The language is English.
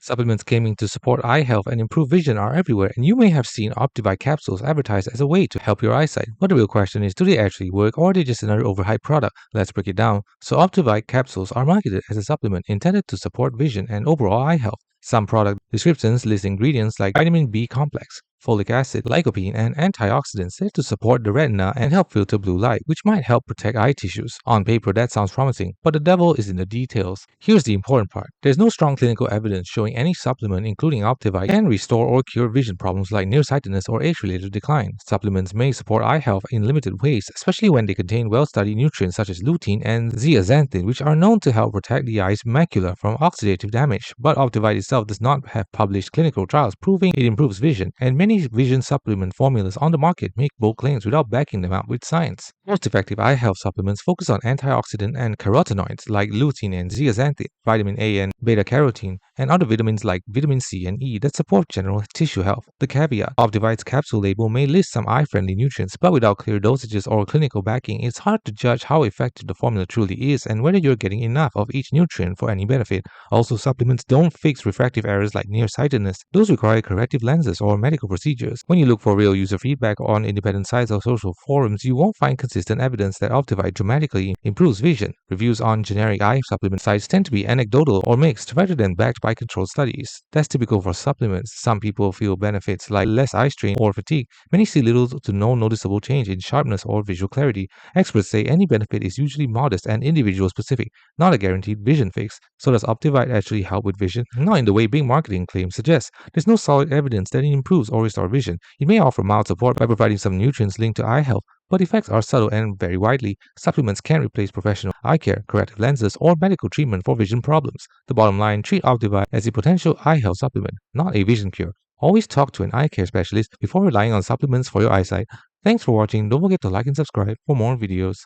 Supplements claiming to support eye health and improve vision are everywhere, and you may have seen OptiVite capsules advertised as a way to help your eyesight. But the real question is, do they actually work, or are they just another overhyped product? Let's break it down. So OptiVite capsules are marketed as a supplement intended to support vision and overall eye health. Some product descriptions list ingredients like vitamin B complex, folic acid, lycopene, and antioxidants said to support the retina and help filter blue light, which might help protect eye tissues. On paper, that sounds promising, but the devil is in the details. Here's the important part. There's no strong clinical evidence showing any supplement, including OptiVite, can restore or cure vision problems like nearsightedness or age-related decline. Supplements may support eye health in limited ways, especially when they contain well-studied nutrients such as lutein and zeaxanthin, which are known to help protect the eye's macula from oxidative damage. But OptiVite itself does not have published clinical trials proving it improves vision, and many vision supplement formulas on the market make bold claims without backing them up with science. Most effective eye health supplements focus on antioxidant and carotenoids like lutein and zeaxanthin, vitamin A and beta-carotene, and other vitamins like vitamin C and E that support general tissue health. The caveat: OptiVite's capsule label may list some eye-friendly nutrients, but without clear dosages or clinical backing, it's hard to judge how effective the formula truly is and whether you're getting enough of each nutrient for any benefit. Also, supplements don't fix refractive errors like nearsightedness. Those require corrective lenses or medical procedures. When you look for real user feedback on independent sites or social forums, you won't find consistent evidence that OptiVite dramatically improves vision. Reviews on generic eye supplement sites tend to be anecdotal or mixed rather than backed by controlled studies. That's typical for supplements. Some people feel benefits like less eye strain or fatigue. Many see little to no noticeable change in sharpness or visual clarity. Experts say any benefit is usually modest and individual specific, not a guaranteed vision fix. So does OptiVite actually help with vision? Not in the way big marketing claims suggest. There's no solid evidence that it improves or restores vision. It may offer mild support by providing some nutrients linked to eye health, but effects are subtle and vary widely. Supplements can't replace professional eye care, corrective lenses, or medical treatment for vision problems. The bottom line: treat OptiVite as a potential eye health supplement, not a vision cure. Always talk to an eye care specialist before relying on supplements for your eyesight. Thanks for watching. Don't forget to like and subscribe for more videos.